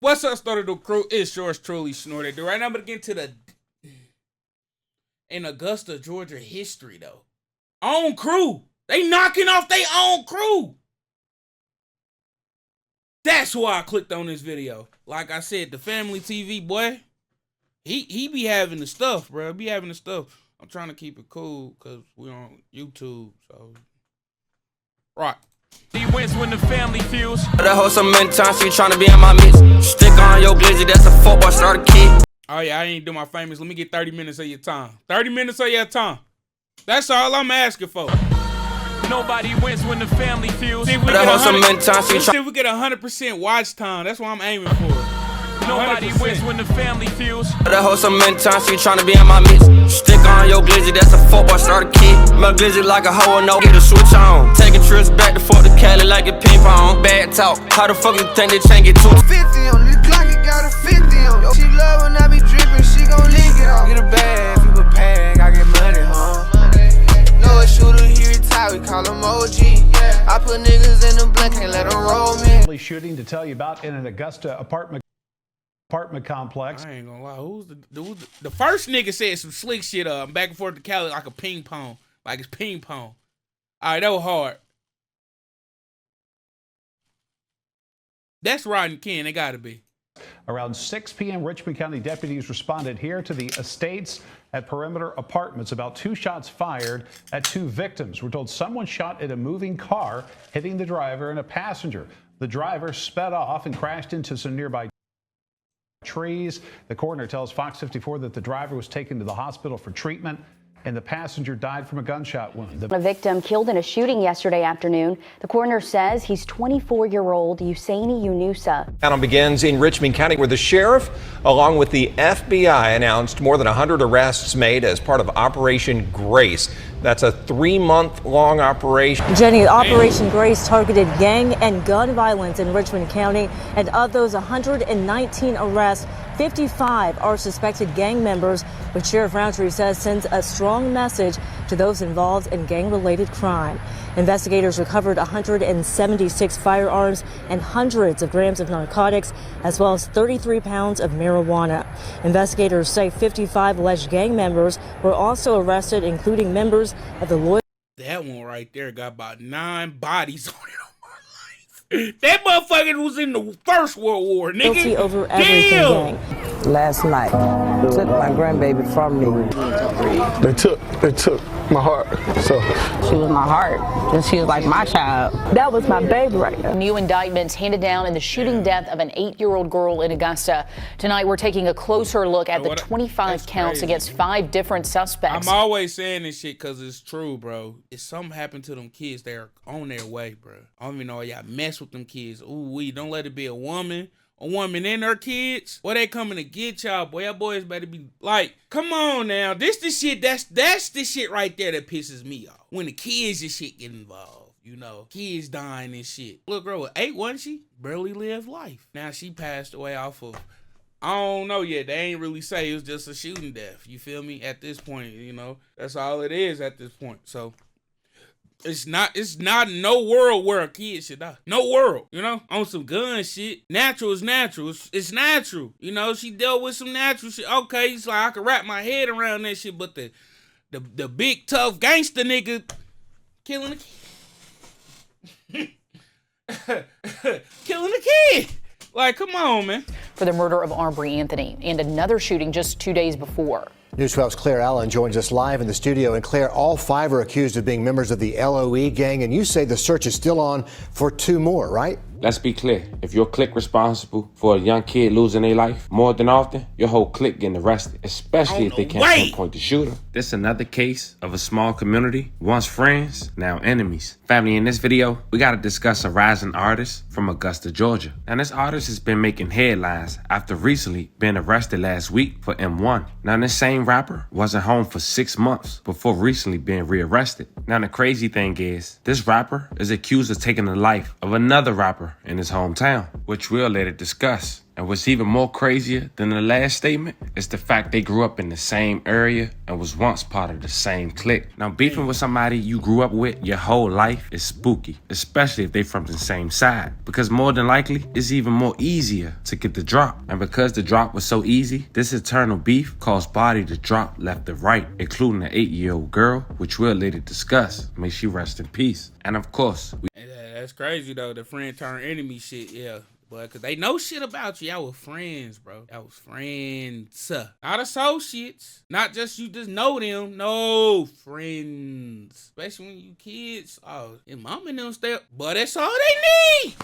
What's up, Started the Crew? It's yours truly, Snorted. Right now, I'm gonna get into the in Augusta, Georgia history though. Own crew. They knocking off their own crew. That's why I clicked on this video. Like I said, the family TV boy, he be having the stuff, bro. Be having the stuff. I'm trying to keep it cool because we on YouTube, so right. He wins when the family feels. That hoe so many times, so you trying to be on my mix. Stick on your glizzy, that's a football starter kid. Oh yeah, I ain't do my famous. Let me get 30 minutes of your time. 30 minutes of your time. That's all I'm asking for. Nobody wins when the family feels. See if we get 100% watch time. That's what I'm aiming for. 100%. Nobody wins when the family feels. That hoe so many times, so you trying to be on my mix. Stick on your glizzy, that's a football starter kid. My glizzy like a hoe, no get a switch on. Taking trips back to Fort to Cali like a ping pong. Bad talk, how the fuck you think they change it to 50 on this Glock, it got a 50 on. Yo, she love when I be drippin', she gon' link it on. Get a bag, people pay, I get money, huh? No, a shooter, he retired, we call him OG. I put niggas in the blank, can't let them roll me. Shooting to tell you about in an Augusta apartment complex. I ain't gonna lie. Who's the first nigga said some slick shit back and forth to Cali like a ping pong. Like it's ping pong. Alright, that was hard. That's Rodney King, it gotta be. Around 6 p.m., Richmond County deputies responded here to the estates at Perimeter Apartments. About 2 shots fired at 2 victims. We're told someone shot at a moving car, hitting the driver and a passenger. The driver sped off and crashed into some nearby trees. The coroner tells Fox 54 that the driver was taken to the hospital for treatment and the passenger died from a gunshot wound. A victim killed in a shooting yesterday afternoon. The coroner says he's 24-year-old Usaini Yunusa. Countdown begins in Richmond County, where the sheriff, along with the FBI, announced more than 100 arrests made as part of Operation Grace. That's a 3-month-long operation. Jenny, Operation Grace targeted gang and gun violence in Richmond County, and of those 119 arrests, 55 are suspected gang members, which Sheriff Roundtree says sends a strong message to those involved in gang-related crime. Investigators recovered 176 firearms and hundreds of grams of narcotics, as well as 33 pounds of marijuana. Investigators say 55 alleged gang members were also arrested, including members of the loyal. That one right there got about 9 bodies on it. That motherfucker was in the First World War, nigga. Guilty over everything gang. Last night, took my grandbaby from me. They took my heart. So she was my heart, and she was like my child. That was my baby right there. New indictments handed down in the shooting death of an 8-year-old girl in Augusta. Tonight, we're taking a closer look at the 25 counts against 5 different suspects. I'm always saying this shit because it's true, bro. If something happened to them kids, they're on their way, bro. I don't even know y'all mess with them kids. Ooh, don't let it be a woman and her kids. Boy, they coming to get y'all, boy. Y'all boys better be like, come on now. This the shit, that's the shit right there that pisses me off. When the kids and shit get involved, you know. Kids dying and shit. Little girl was 8, wasn't she? Barely lived life. Now she passed away off of, I don't know yet. They ain't really say it was just a shooting death. You feel me? At this point, you know. That's all it is at this point. So it's not no world where a kid should die. No world, you know, on some gun shit. Natural is natural. It's natural. You know, she dealt with some natural shit. Okay, it's like I can wrap my head around that shit, but the big tough gangster nigga killing a kid. Killing a kid. Like, come on, man. For the murder of Arbrie Anthony and another shooting just 2 days before. News 12's Claire Allen joins us live in the studio. And Claire, all 5 are accused of being members of the LOE gang, and you say the search is still on for 2 more, right? Let's be clear. If your clique responsible for a young kid losing their life, more than often, your whole clique getting arrested, especially if they can't pinpoint the shooter. This is another case of a small community, once friends, now enemies. Family, in this video, we gotta discuss a rising artist from Augusta, Georgia. Now, this artist has been making headlines after recently being arrested last week for M1. Now, this same rapper wasn't home for 6 months before recently being rearrested. Now, the crazy thing is, this rapper is accused of taking the life of another rapper rapper in his hometown, which we'll later discuss. And what's even more crazier than the last statement is the fact they grew up in the same area and was once part of the same clique. Now, beefing with somebody you grew up with your whole life is spooky, especially if they from the same side, because more than likely, it's even more easier to get the drop. And because the drop was so easy, this eternal beef caused Body to drop left and right, including an 8-year-old girl, which we'll later discuss. May she rest in peace. And of course, that's crazy though, the friend turn enemy shit, yeah. But cause they know shit about you. Y'all was friends, bro. Y'all was friends. Not associates. Not just you just know them. No, friends. Especially when you kids. Oh, and mom and them stay up. But that's all they need.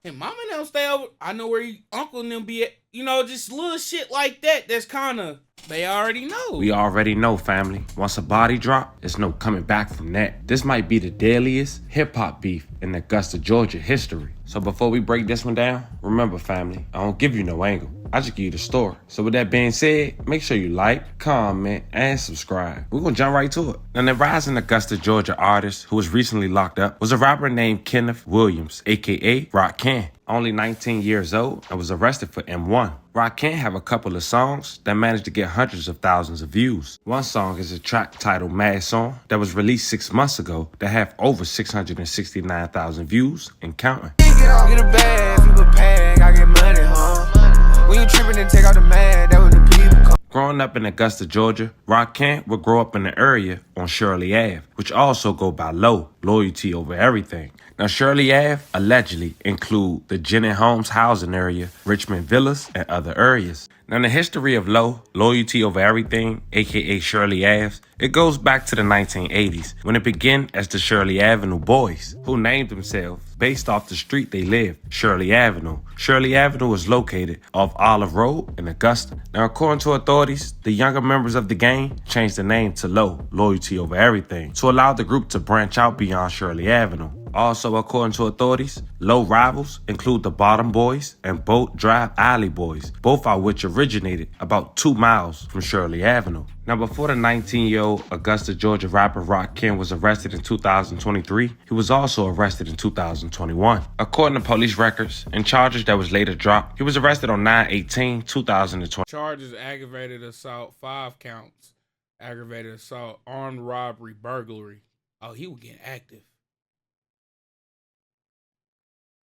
And mom and them stay over. I know where uncle and them be at. You know, just little shit like that. That's kind of, they already know. We already know, family. Once a body drop, there's no coming back from that. This might be the deadliest hip-hop beef in Augusta, Georgia history. So before we break this one down, remember, family, I don't give you no angle. I just give you the story. So with that being said, make sure you like, comment, and subscribe. We're gonna jump right to it. Now, the rising Augusta, Georgia artist who was recently locked up was a rapper named Kenneth Williams, aka Rakim. Only 19 years old and was arrested for M1. Rakim have a couple of songs that managed to get hundreds of thousands of views. One song is a track titled Mad Song that was released 6 months ago that have over 669,000 views and counting. Get a bag, flip a bag, I get money, huh? When you tripping and take out the man, that was the people come. Growing up in Augusta, Georgia, Rakim would grow up in the area on Shirley Ave, which also go by Low, loyalty over everything. Now, Shirley Ave allegedly include the Jenny Holmes housing area, Richmond Villas, and other areas. Now, the history of Low, loyalty over everything, aka Shirley Ave, it goes back to the 1980s when it began as the Shirley Avenue Boys, who named themselves based off the street they lived, Shirley Avenue. Shirley Avenue is located off Olive Road in Augusta. Now, according to authorities, the younger members of the gang changed the name to Low, loyalty over everything, to allow the group to branch out beyond Shirley Avenue. Also, according to authorities, Low rivals include the Bottom Boys and Boat Drive Alley Boys, both of which originated about 2 miles from Shirley Avenue. Now, before the 19-year-old Augusta, Georgia rapper Rakim was arrested in 2023, he was also arrested in 2021. According to police records and charges that was later dropped, he was arrested on 9/18/2020. Charges: aggravated assault, 5 counts, aggravated assault, armed robbery, burglary. Oh, he was getting active.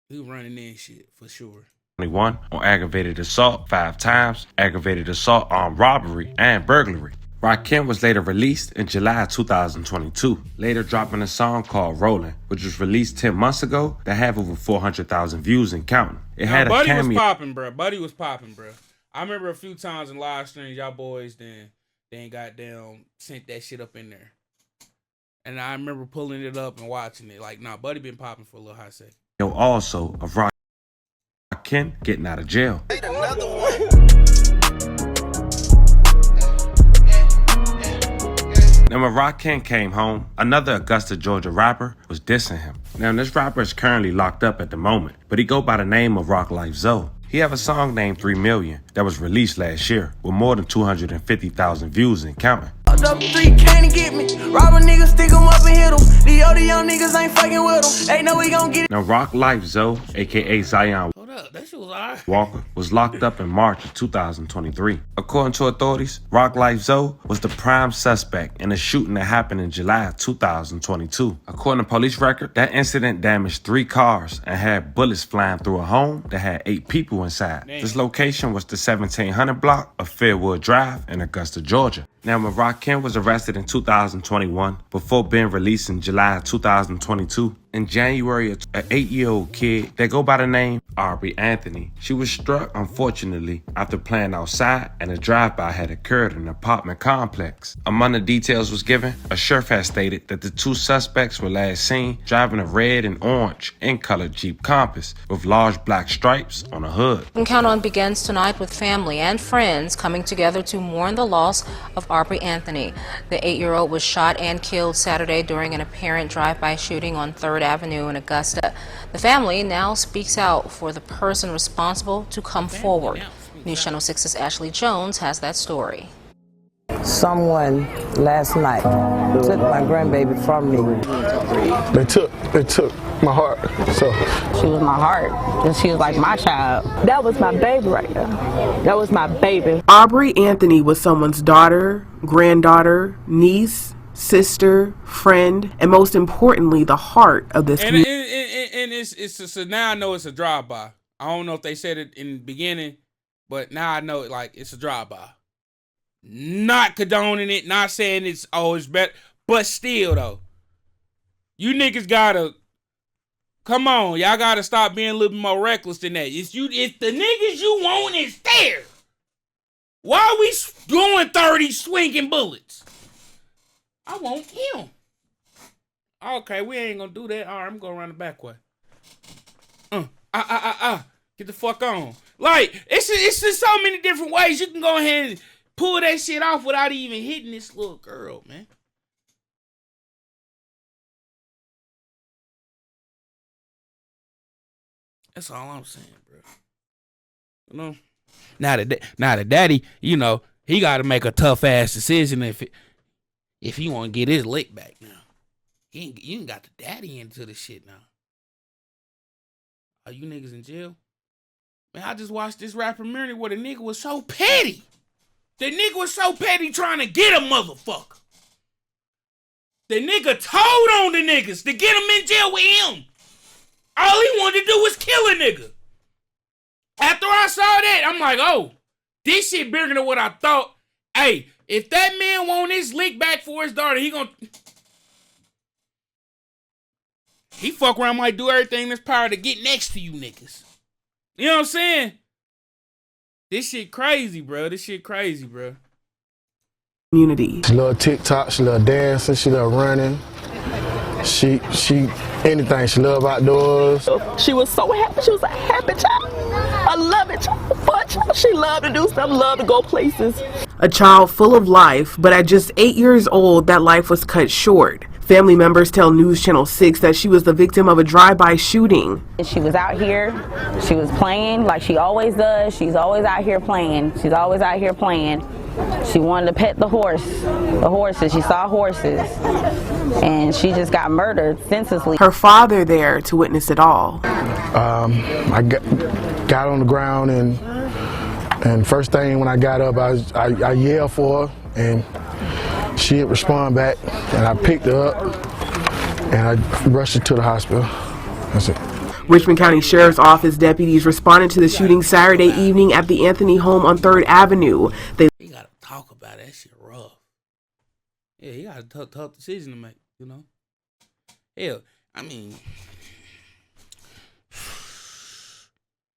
He was running in shit for sure. 21 on aggravated assault 5 times, aggravated assault, armed robbery, and burglary. Rakim was later released in July 2022, later dropping a song called Rollin', which was released 10 months ago that have over 400,000 views and counting. It had a cameo. Was popping, bro. Buddy was popping, bro. I remember a few times in live streams, y'all boys then goddamn sent that shit up in there. And I remember pulling it up and watching it. Like, nah, Buddy been popping for a little hot second. Also of Rakim getting out of jail. Now, when Rakim came home, another Augusta, Georgia rapper was dissing him. Now, this rapper is currently locked up at the moment, but he go by the name of Rock Life Zoe. He have a song named 3 Million that was released last year with more than 250,000 views and counting. Up 3 can't get me. Rob a nigga, stick him up and hit him. The other young niggas ain't fucking with him. They know we gon' get it. Now, Rock Life Zoe, aka Zion That shit was alright. Walker, was locked up in March of 2023. According to authorities, Rock Life Zoe was the prime suspect in a shooting that happened in July of 2022. According to police record, that incident damaged 3 cars and had bullets flying through a home that had 8 people inside. Damn. This location was the 1700 block of Fairwood Drive in Augusta, Georgia. Now, when Rakim was arrested in 2021, before being released in July of 2022, in January, an 8-year-old kid that go by the name Arbrie Anthony, she was struck, unfortunately, after playing outside and a drive-by had occurred in an apartment complex. Among the details was given, a sheriff had stated that the 2 suspects were last seen driving a red and orange in-colored Jeep Compass with large black stripes on the hood. Countdown begins tonight with family and friends coming together to mourn the loss of Arbrie Anthony. The 8-year-old was shot and killed Saturday during an apparent drive-by shooting on 3rd Avenue in Augusta. The family now speaks out for the person responsible to come forward. News Channel 6's Ashley Jones has that story. Someone last night took my grandbaby from me. They took They took my heart. So she was my heart, and she was like my child. That was my baby right there. That was my baby. Arbrie Anthony was someone's daughter, granddaughter, niece, sister, friend, and most importantly, the heart of this community. And it's so now I know it's a drive-by. I don't know if they said it in the beginning, but now I know it, like, it's a drive-by. Not condoning it, not saying it's always better, but still though, you niggas gotta come on, y'all gotta stop being a little bit more reckless than that. If the niggas you want is there, why are we doing 30 swinging bullets? I want him. Okay, we ain't gonna do that. All right, I'm going around the back way. Get the fuck on. Like, it's just so many different ways you can go ahead and pull that shit off without even hitting this little girl, man. That's all I'm saying, bro. You know? Now the daddy, you know, he got to make a tough ass decision if he want to get his lick back now. You ain't got the daddy into the shit now. Are you niggas in jail? Man, I just watched this rapper Murray where the nigga was so petty. The nigga was so petty trying to get a motherfucker. The nigga told on the niggas to get him in jail with him. All he wanted to do was kill a nigga. After I saw that, I'm like, oh, this shit bigger than what I thought. Hey, if that man want his lick back for his daughter, he fuck around, might do everything in his power to get next to you niggas. You know what I'm saying? This shit crazy, bro. Community. She love TikTok, she love dancing, she love running. She anything, she love outdoors. She was so happy. She was a happy child. I love it, child. Fun child. She loved to do stuff, loved to go places. A child full of life, but at just 8 years old, that life was cut short. Family members tell News Channel 6 that she was the victim of a drive-by shooting. She was out here. She was playing like she always does. She's always out here playing. She wanted to pet the horses. She saw horses. And she just got murdered senselessly. Her father there to witness it all. I got on the ground and first thing when I got up, I yelled for her and she didn't respond back, and I picked her up and I rushed her to the hospital. That's it. Richmond County Sheriff's Office deputies responded to the shooting Saturday evening at the Anthony home on 3rd Avenue. He gotta talk about it. That shit rough. Yeah, he got a tough decision to make, you know? Hell, I mean,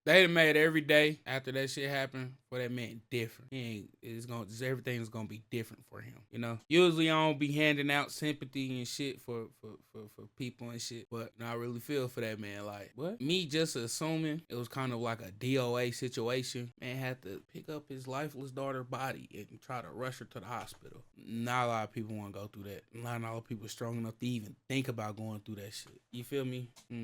they done made every day after that shit happened for that man different. Everything's gonna be different for him, you know? Usually I don't be handing out sympathy and shit for people and shit, but now I really feel for that man. Like, what? Me just assuming it was kind of like a DOA situation. Man had to pick up his lifeless daughter's body and try to rush her to the hospital. Not a lot of people want to go through that. Not a lot of people are strong enough to even think about going through that shit. You feel me? I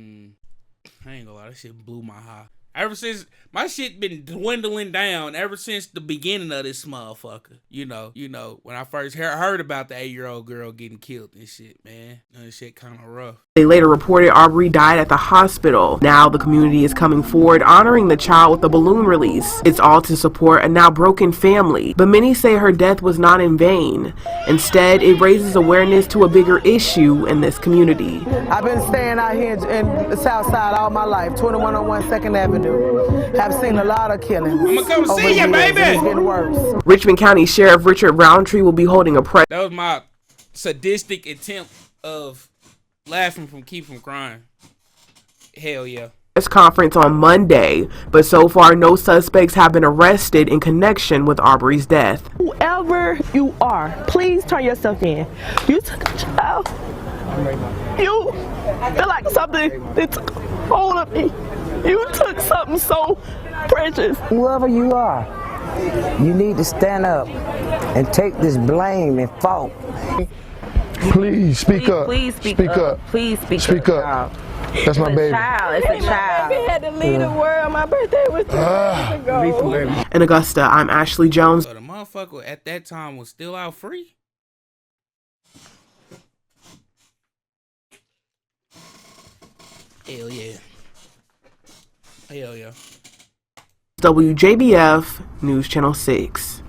ain't gonna lie, that shit blew my high. Ever since my shit been dwindling down ever since the beginning of this motherfucker. You know, when I first heard about the 8-year-old girl getting killed and shit, man. That shit kind of rough. They later reported Arbrie died at the hospital. Now the community is coming forward honoring the child with a balloon release. It's all to support a now broken family. But many say her death was not in vain. Instead, it raises awareness to a bigger issue in this community. I've been staying out here in the South Side all my life, 2101 2nd Avenue. Have seen a lot of killings. I'm gonna come see you, baby. It's getting worse. Richmond County Sheriff Richard Roundtree will be holding a press. That was my sadistic attempt of laughing from keep from crying. Hell yeah. Press conference on Monday, but so far no suspects have been arrested in connection with Arbrie's death. Whoever you are, please turn yourself in. You took a child. You feel like something that took hold of me. You took something so precious. Whoever you are, you need to stand up and take this blame and fault. Please speak up. Please speak up. Please speak up. That's my baby. It's a child. My baby had to leave the world. My birthday was 2 days ago. In Augusta, I'm Ashley Jones. So the motherfucker at that time was still out free? Hell yeah. Hell yeah. WJBF News Channel 6.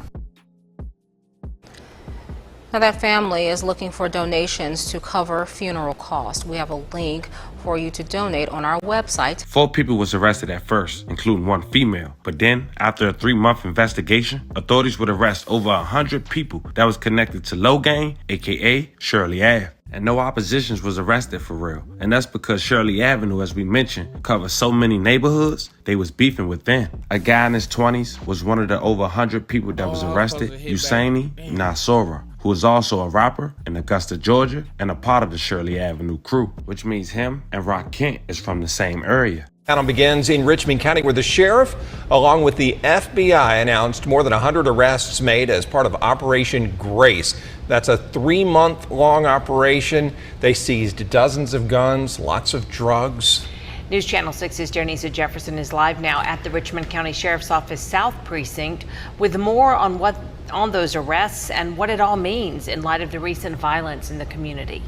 Now, that family is looking for donations to cover funeral costs. We have a link for you to donate on our website. 4 people was arrested at first, including 1 female. But then, after a 3-month investigation, authorities would arrest over 100 people that was connected to lling, aka Shirley Ave. And no oppositions was arrested for real. And that's because Shirley Avenue, as we mentioned, covers so many neighborhoods, they was beefing within. A guy in his 20s was one of the over 100 people that was arrested, Usaini Nasora, who is also a rapper in Augusta, Georgia, and a part of the Shirley Avenue crew, which means him and Rock Kent is from the same area. Crackdown begins in Richmond County, where the sheriff, along with the FBI, announced more than 100 arrests made as part of Operation Grace. That's a 3-month-long operation. They seized dozens of guns, lots of drugs. News Channel 6's Janice Jefferson is live now at the Richmond County Sheriff's Office South Precinct with more on those arrests and what it all means in light of the recent violence in the community.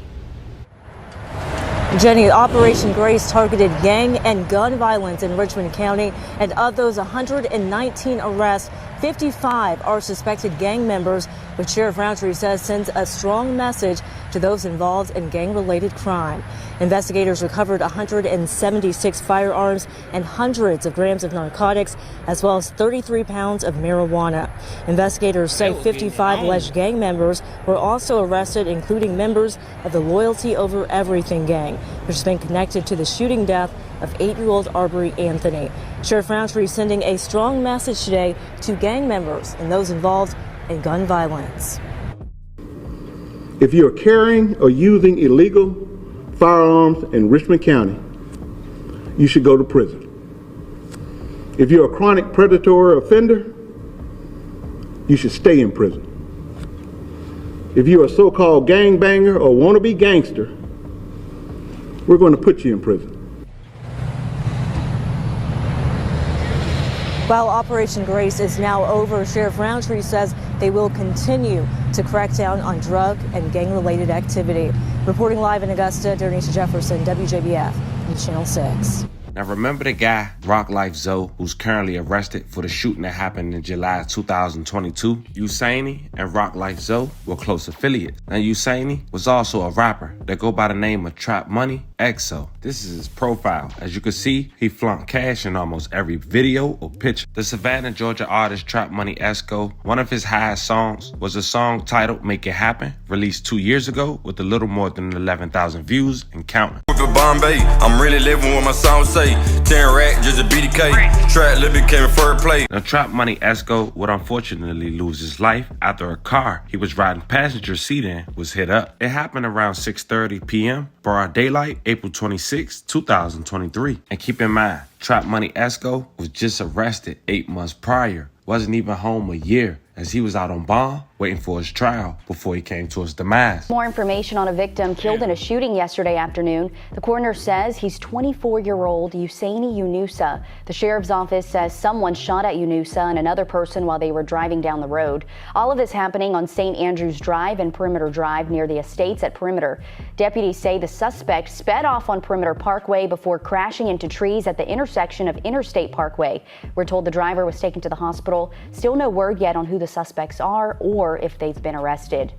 Jenny, Operation Grace targeted gang and gun violence in Richmond County, and of those 119 arrests, 55 are suspected gang members, which Sheriff Roundtree says sends a strong message to those involved in gang-related crime. Investigators recovered 176 firearms and hundreds of grams of narcotics, as well as 33 pounds of marijuana. Investigators say 55 alleged gang members were also arrested, including members of the Loyalty Over Everything gang, which has been connected to the shooting death of 8-year-old Arbrie Anthony. Sheriff Roundtree sending a strong message today to gang members and those involved in gun violence. If you're carrying or using illegal firearms in Richmond County, you should go to prison. If you're a chronic predatory offender, you should stay in prison. If you're a so-called gangbanger or wannabe gangster, we're going to put you in prison. While Operation Grace is now over, Sheriff Roundtree says they will continue to crack down on drug and gang-related activity. Reporting live in Augusta, Denise Jefferson, WJBF, News Channel 6. Now remember the guy, Rock Life Zoe, who's currently arrested for the shooting that happened in July 2022? Usaini and Rock Life Zoe were close affiliates. Now Usaini was also a rapper that go by the name of Trap Money XO. This is his profile. As you can see, he flunked cash in almost every video or picture. The Savannah, Georgia artist Trap Money XO, one of his highest songs was a song titled Make It Happen, released 2 years ago with a little more than 11,000 views and counting. Bombay, I'm really living what my song say. 10 rack, just a BDK. Trap living became a third play. Now, Trap Money Esco would unfortunately lose his life after a car he was riding passenger seat in was hit up. It happened around 6:30 p.m. broad daylight, April 26, 2023. And keep in mind, Trap Money Esco was just arrested 8 months prior. Wasn't even home a year, as he was out on bond waiting for his trial before he came to his demise. More information on a victim killed in a shooting yesterday afternoon. The coroner says he's 24-year-old Usaini Yunusa. The sheriff's office says someone shot at Yunusa and another person while they were driving down the road. All of this happening on St. Andrews Drive and Perimeter Drive near the estates at Perimeter. Deputies say the suspect sped off on Perimeter Parkway before crashing into trees at the intersection of Interstate Parkway. We're told the driver was taken to the hospital. Still no word yet on who the suspects are or if they've been arrested.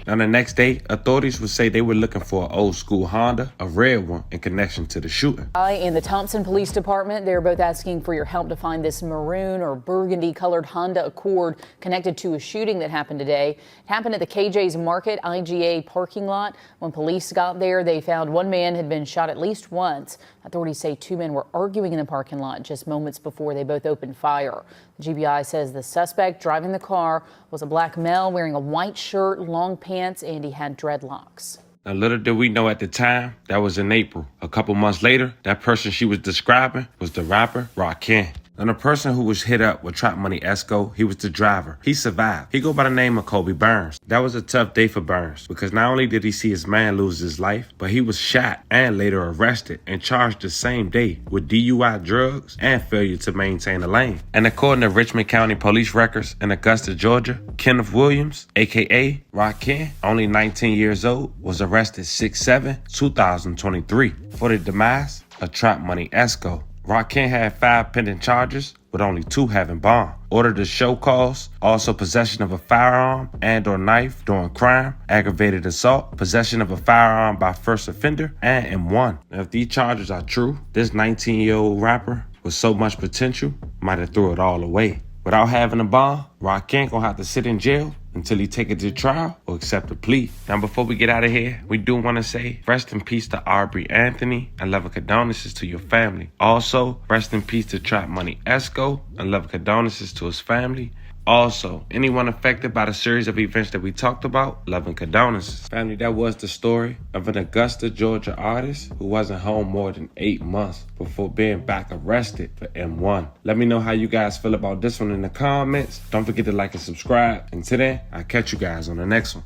Now the next day, authorities would say they were looking for an old school Honda, a red one, in connection to the shooting. In the Thompson Police Department, they're both asking for your help to find this maroon or burgundy colored Honda Accord connected to a shooting that happened today. It happened at the KJ's Market IGA parking lot. When police got there, they found one man had been shot at least once. Authorities say 2 men were arguing in the parking lot just moments before they both opened fire. The GBI says the suspect driving the car was a black male wearing a white shirt, long pants, and he had dreadlocks. Now, little did we know at the time, that was in April. A couple months later, that person she was describing was the rapper Rock Kent. And the person who was hit up with Trap Money Esco, he was the driver. He survived. He go by the name of Kobe Burns. That was a tough day for Burns because not only did he see his man lose his life, but he was shot and later arrested and charged the same day with DUI, drugs, and failure to maintain a lane. And according to Richmond County police records in Augusta, Georgia, Kenneth Williams, aka Rock Kent, only 19 years old, was arrested 6/7/2023. For the demise, a trap money esco. Rakim had 5 pending charges, with only 2 having bond. Order to show cause, also possession of a firearm and or knife during crime, aggravated assault, possession of a firearm by first offender, and M1. Now, if these charges are true, this 19-year-old rapper with so much potential might have threw it all away. Without having a bond, Rakim gonna have to sit in jail until he take it to trial or accept a plea. Now, before we get out of here, we do want to say rest in peace to Arbrie Anthony and love and condolences to your family. Also, rest in peace to Trap Money Esco and love and condolences to his family. Also, anyone affected by the series of events that we talked about, love and condolences. Family, that was the story of an Augusta, Georgia artist who wasn't home more than 8 months before being back arrested for M1. Let me know how you guys feel about this one in the comments. Don't forget to like and subscribe. Until then, I'll catch you guys on the next one.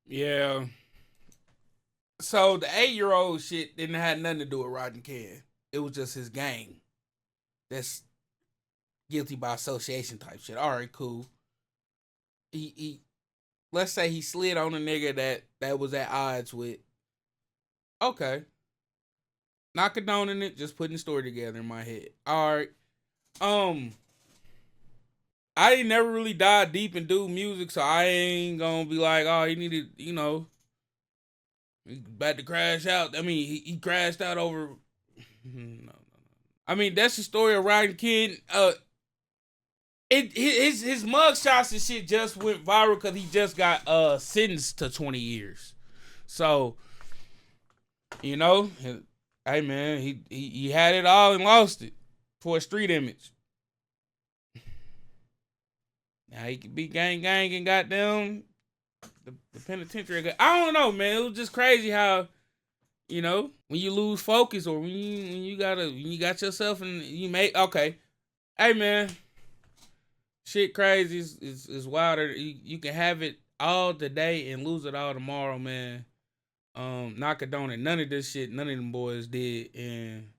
Yeah. So the 8-year-old shit didn't have nothing to do with Rodney King. It was just his gang. That's guilty by association type shit. All right, cool. He let's say he slid on a nigga that was at odds with. Okay. Not condoning it, just putting the story together in my head. All right. I ain't never really dive deep and do music, so I ain't gonna be like, oh, he needed, he about to crash out. I mean, he crashed out over. No. I mean, that's the story of Rodney King. His mugshots and shit just went viral because he just got sentenced to 20 years. So, hey man, he had it all and lost it for a street image. Now he could be gang and goddamn the penitentiary. I don't know, man. It was just crazy how, when you lose focus or when you got yourself and you make okay. Hey man. Shit crazy is wilder. You can have it all today and lose it all tomorrow, man. Not condoning none of this shit. None of them boys did. And,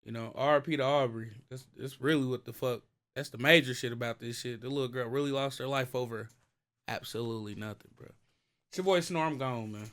RP to Arbrie. That's really what the fuck. That's the major shit about this shit. The little girl really lost her life over absolutely nothing, bro. It's your boy Snore. I'm gone, man.